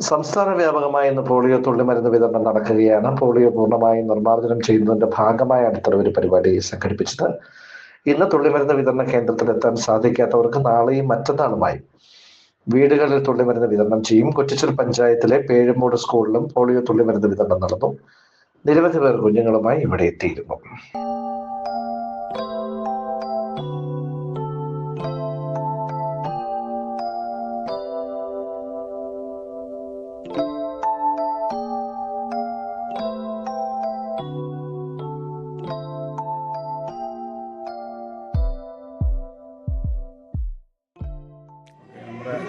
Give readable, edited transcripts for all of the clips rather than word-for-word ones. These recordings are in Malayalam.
സംസ്ഥാന വ്യാപകമായി ഇന്ന് പോളിയോ തുള്ളിമരുന്ന് വിതരണം നടക്കുകയാണ്. പോളിയോ പൂർണ്ണമായും നിർമ്മാർജ്ജനം ചെയ്യുന്നതിന്റെ ഭാഗമായാണ് ഇത്തരം ഒരു പരിപാടി സംഘടിപ്പിച്ചത്. ഇന്ന് തുള്ളിമരുന്ന് വിതരണ കേന്ദ്രത്തിലെത്താൻ സാധിക്കാത്തവർക്ക് നാളെയും മറ്റന്നാളുമായി വീടുകളിൽ തുള്ളിമരുന്ന് വിതരണം ചെയ്യും. കുറ്റിച്ചൽ പഞ്ചായത്തിലെ പേഴുമൂട് സ്കൂളിലും പോളിയോ തുള്ളിമരുന്ന് വിതരണം നടന്നു. നിരവധി പേർ കുഞ്ഞുങ്ങളുമായി ഇവിടെ എത്തിയിരുന്നു.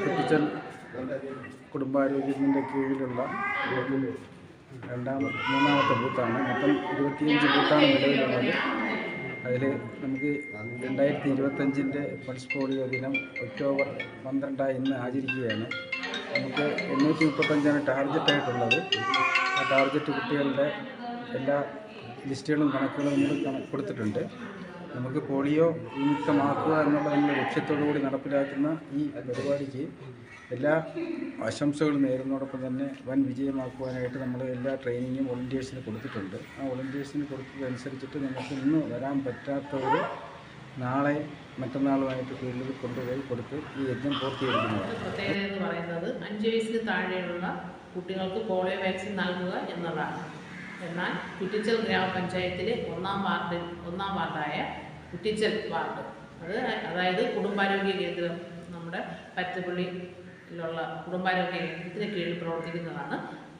കുറ്റിച്ചൽ കുടുംബാരോഗ്യത്തിൻ്റെ കീഴിലുള്ള മൂന്നാമത്തെ ബൂത്താണ്. മൊത്തം 25 ബൂത്താണ് നിലവിലുള്ളത്. അതിൽ നമുക്ക് 2025 പൾസ് പോളിയോ ദിനം ഒക്ടോബർ 12 ഇന്ന് ആചരിക്കുകയാണ്. നമുക്ക് 835 ടാർഗറ്റായിട്ടുള്ളത്. ആ ടാർഗറ്റ് കുട്ടികളുടെ എല്ലാ ലിസ്റ്റുകളും കണക്കുകളും നമ്മൾ കൊടുത്തിട്ടുണ്ട്. നമുക്ക് പോളിയോ വിമുക്തമാക്കുക എന്നുള്ള നമ്മുടെ ലക്ഷ്യത്തോടു കൂടി നടപ്പിലാക്കുന്ന ഈ പരിപാടിക്ക് എല്ലാ ആശംസകളും നേരുന്നതോടൊപ്പം തന്നെ വൻ വിജയമാക്കുവാനായിട്ട് നമ്മൾ എല്ലാ ട്രെയിനിങ്ങും വോളണ്ടിയേഴ്സിന് കൊടുത്തിട്ടുണ്ട്. ആ വോളണ്ടിയേഴ്സിന് കൊടുത്തതനുസരിച്ചിട്ട് നമുക്ക് ഇന്ന് വരാൻ പറ്റാത്തവർ നാളെ മറ്റന്നാളുമായിട്ട് ഫീൽഡിൽ കൊണ്ടുപോയി കൊടുത്ത് ഈ യജ്ഞം പൂർത്തീകരിക്കുന്നതാണ്. പ്രത്യേകത എന്ന് പറയുന്നത് 5 വയസ്സിന് താഴെയുള്ള കുട്ടികൾക്ക് പോളിയോ വാക്സിൻ നൽകുക എന്നതാണ്. എന്നാൽ കുറ്റിച്ചൽ ഗ്രാമപഞ്ചായത്തിലെ ഒന്നാം വാർഡായ കുറ്റിച്ചൽ വാർഡ്, അതായത് കുടുംബാരോഗ്യ കേന്ദ്രം, നമ്മുടെ പരുത്തിപ്പള്ളിയിലുള്ള കുടുംബാരോഗ്യ കേന്ദ്രത്തിന് കീഴിൽ പ്രവർത്തിക്കുന്നതാണ്.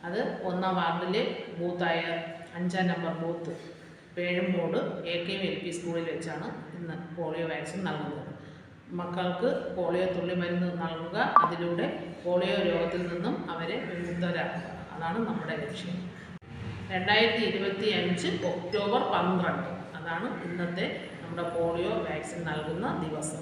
അത് 1-ാം വാർഡിലെ ബൂത്തായ 5-ാം number booth Pezhumoodu AKM LP സ്കൂളിൽ വെച്ചാണ് ഇന്ന് പോളിയോ വാക്സിൻ നൽകുന്നത്. മക്കൾക്ക് പോളിയോ തുള്ളിമരുന്ന് നൽകുക, അതിലൂടെ പോളിയോ രോഗത്തിൽ നിന്നും അവരെ വിമുക്തരാക്കുക, അതാണ് നമ്മുടെ ലക്ഷ്യം. 2025 ഒക്ടോബർ 12 അതാണ് ഇന്നത്തെ നമ്മുടെ പോളിയോ വാക്സിൻ നൽകുന്ന ദിവസം.